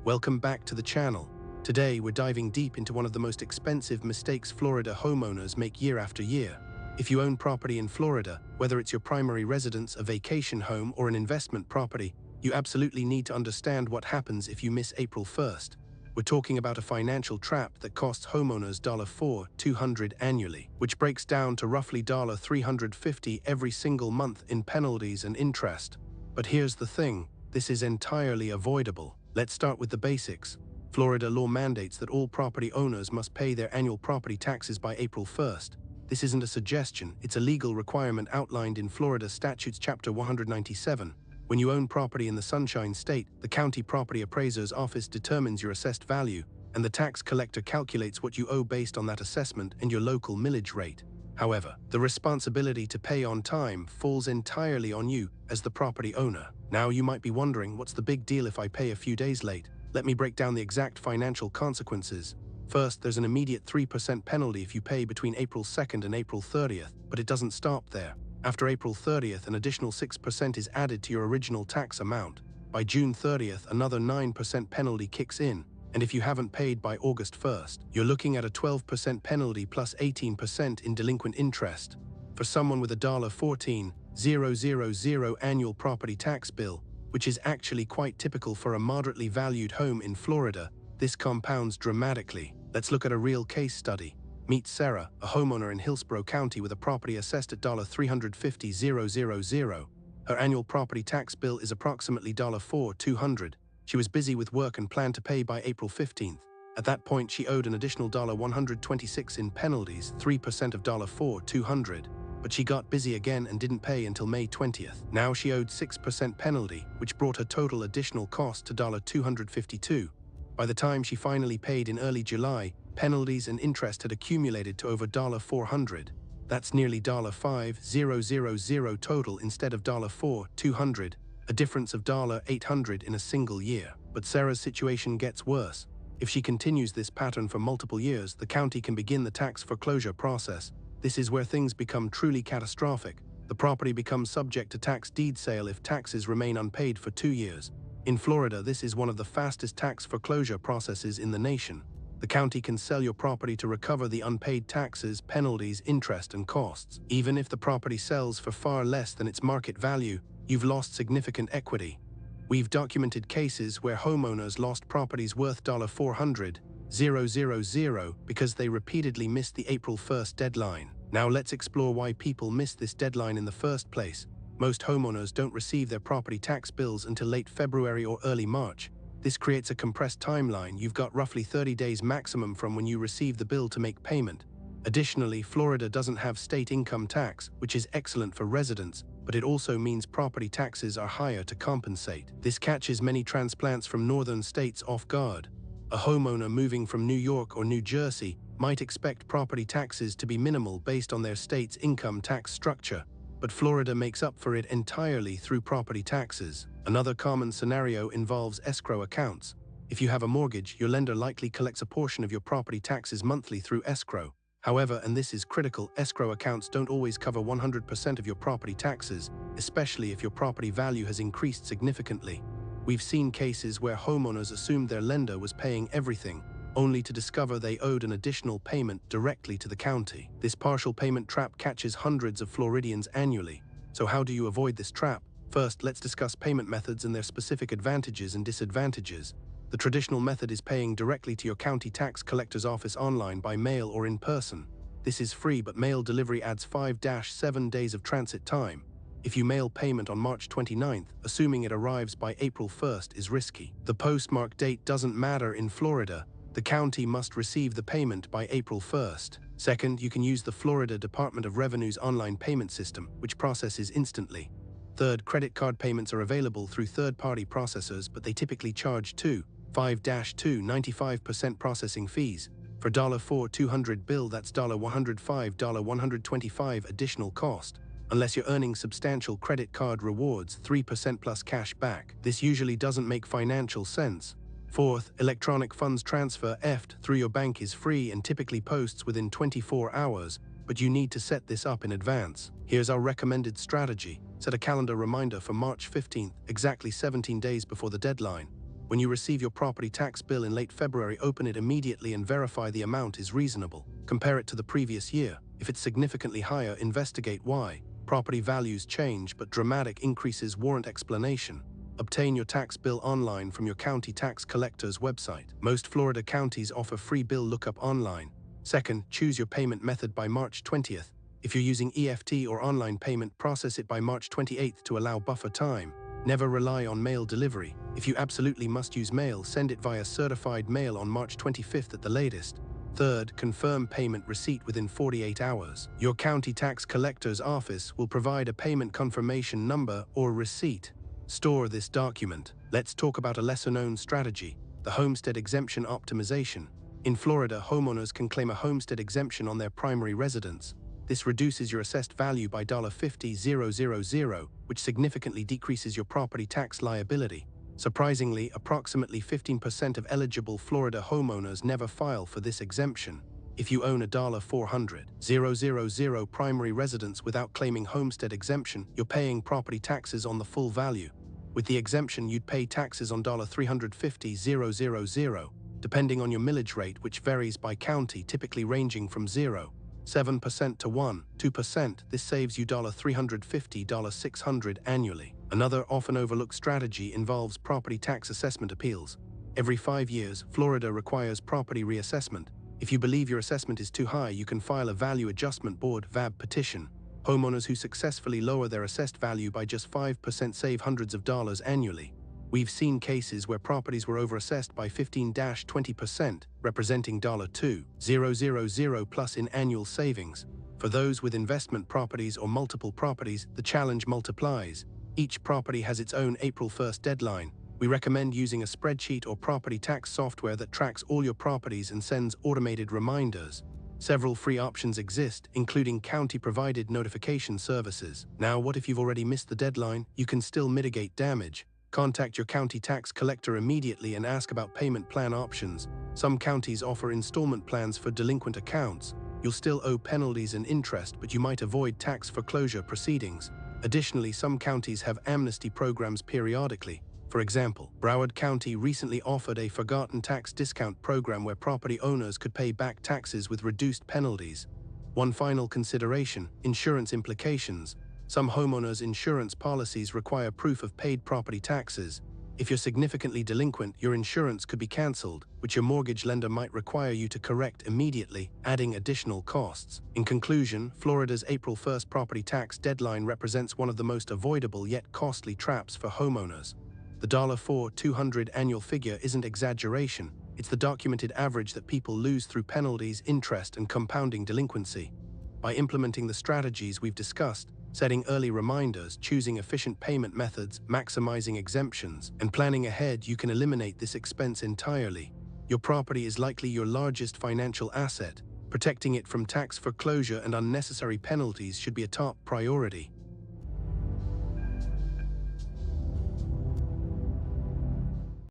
Welcome back to the channel. Today we're diving deep into one of the most expensive mistakes Florida homeowners make year after year. If you own property in Florida, whether it's your primary residence, a vacation home, or an investment property, you absolutely need to understand what happens if you miss April 1st. We're talking about a financial trap that costs homeowners $4,200 annually, which breaks down to roughly $350 every single month in penalties and interest. But here's the thing, this is entirely avoidable. Let's start with the basics. Florida law mandates that all property owners must pay their annual property taxes by April 1st. This isn't a suggestion, it's a legal requirement outlined in Florida Statutes Chapter 197. When you own property in the Sunshine State, the county property appraiser's office determines your assessed value, and the tax collector calculates what you owe based on that assessment and your local millage rate. However, the responsibility to pay on time falls entirely on you as the property owner. Now you might be wondering, what's the big deal if I pay a few days late? Let me break down the exact financial consequences. First, there's an immediate 3% penalty if you pay between April 2nd and April 30th, but it doesn't stop there. After April 30th, an additional 6% is added to your original tax amount. By June 30th, another 9% penalty kicks in, and if you haven't paid by August 1st, you're looking at a 12% penalty plus 18% in delinquent interest. For someone with a $14,000 annual property tax bill, which is actually quite typical for a moderately valued home in Florida, this compounds dramatically. Let's look at a real case study. Meet Sarah, a homeowner in Hillsborough County with a property assessed at $350,000. Her annual property tax bill is approximately $4,200. She was busy with work and planned to pay by April 15th. At that point, she owed an additional $126 in penalties, 3% of $4,200. But she got busy again and didn't pay until May 20th. Now she owed 6% penalty, which brought her total additional cost to $252. By the time she finally paid in early July, penalties and interest had accumulated to over $400. That's nearly $5,000 total instead of $4,200, a difference of $800 in a single year. But Sarah's situation gets worse. If she continues this pattern for multiple years, the county can begin the tax foreclosure process. This is where things become truly catastrophic. The property becomes subject to tax deed sale if taxes remain unpaid for 2 years. In Florida, this is one of the fastest tax foreclosure processes in the nation. The county can sell your property to recover the unpaid taxes, penalties, interest, and costs. Even if the property sells for far less than its market value, you've lost significant equity. We've documented cases where homeowners lost properties worth $400,000 because they repeatedly missed the April 1st deadline. Now let's explore why people miss this deadline in the first place. Most homeowners don't receive their property tax bills until late February or early March. This creates a compressed timeline. You've got roughly 30 days maximum from when you receive the bill to make payment. Additionally, Florida doesn't have state income tax, which is excellent for residents, but it also means property taxes are higher to compensate. This catches many transplants from northern states off guard. A homeowner moving from New York or New Jersey might expect property taxes to be minimal based on their state's income tax structure, but Florida makes up for it entirely through property taxes. Another common scenario involves escrow accounts. If you have a mortgage, your lender likely collects a portion of your property taxes monthly through escrow. However, and this is critical, escrow accounts don't always cover 100% of your property taxes, especially if your property value has increased significantly. We've seen cases where homeowners assumed their lender was paying everything, only to discover they owed an additional payment directly to the county. This partial payment trap catches hundreds of Floridians annually. So how do you avoid this trap? First, let's discuss payment methods and their specific advantages and disadvantages. The traditional method is paying directly to your county tax collector's office online by mail or in person. This is free, but mail delivery adds 5-7 days of transit time. If you mail payment on March 29th, assuming it arrives by April 1st is risky. The postmark date doesn't matter in Florida. The county must receive the payment by April 1st. Second, you can use the Florida Department of Revenue's online payment system, which processes instantly. Third, credit card payments are available through third-party processors, but they typically charge 95% processing fees. For $4,200 bill, that's $105, $125 additional cost. Unless you're earning substantial credit card rewards, 3% plus cash back. This usually doesn't make financial sense. Fourth, electronic funds transfer (EFT) through your bank is free and typically posts within 24 hours, but you need to set this up in advance. Here's our recommended strategy. Set a calendar reminder for March 15th, exactly 17 days before the deadline. When you receive your property tax bill in late February, open it immediately and verify the amount is reasonable. Compare it to the previous year. If it's significantly higher, investigate why. Property values change, but dramatic increases warrant explanation. Obtain your tax bill online from your county tax collector's website. Most Florida counties offer free bill lookup online. Second, choose your payment method by March 20th. If you're using EFT or online payment, process it by March 28th to allow buffer time. Never rely on mail delivery. If you absolutely must use mail, send it via certified mail on March 25th at the latest. Third, confirm payment receipt within 48 hours. Your county tax collector's office will provide a payment confirmation number or receipt. Store this document. Let's talk about a lesser-known strategy, the homestead exemption optimization. In Florida, homeowners can claim a homestead exemption on their primary residence. This reduces your assessed value by $50,000, which significantly decreases your property tax liability. Surprisingly, approximately 15% of eligible Florida homeowners never file for this exemption. If you own a $400,000 primary residence without claiming homestead exemption, you're paying property taxes on the full value. With the exemption, you'd pay taxes on $350,000, depending on your millage rate, which varies by county, typically ranging from 0.7% to 1.2%. This saves you $350, $600 annually. Another often overlooked strategy involves property tax assessment appeals. Every 5 years, Florida requires property reassessment. If you believe your assessment is too high, you can file a Value Adjustment Board (VAB) petition. Homeowners who successfully lower their assessed value by just 5% save hundreds of dollars annually. We've seen cases where properties were overassessed by 15–20%, representing $2,000 plus in annual savings. For those with investment properties or multiple properties, the challenge multiplies. Each property has its own April 1st deadline. We recommend using a spreadsheet or property tax software that tracks all your properties and sends automated reminders. Several free options exist, including county-provided notification services. Now, what if you've already missed the deadline? You can still mitigate damage. Contact your county tax collector immediately and ask about payment plan options. Some counties offer installment plans for delinquent accounts. You'll still owe penalties and interest, but you might avoid tax foreclosure proceedings. Additionally, some counties have amnesty programs periodically. For example, Broward County recently offered a forgotten tax discount program where property owners could pay back taxes with reduced penalties. One final consideration: insurance implications. Some homeowners' insurance policies require proof of paid property taxes. If you're significantly delinquent, your insurance could be canceled, which your mortgage lender might require you to correct immediately, adding additional costs. In conclusion, Florida's April 1st property tax deadline represents one of the most avoidable yet costly traps for homeowners. The $4,200 annual figure isn't exaggeration. It's the documented average that people lose through penalties, interest, and compounding delinquency. By implementing the strategies we've discussed, setting early reminders, choosing efficient payment methods, maximizing exemptions, and planning ahead, you can eliminate this expense entirely. Your property is likely your largest financial asset. Protecting it from tax foreclosure and unnecessary penalties should be a top priority.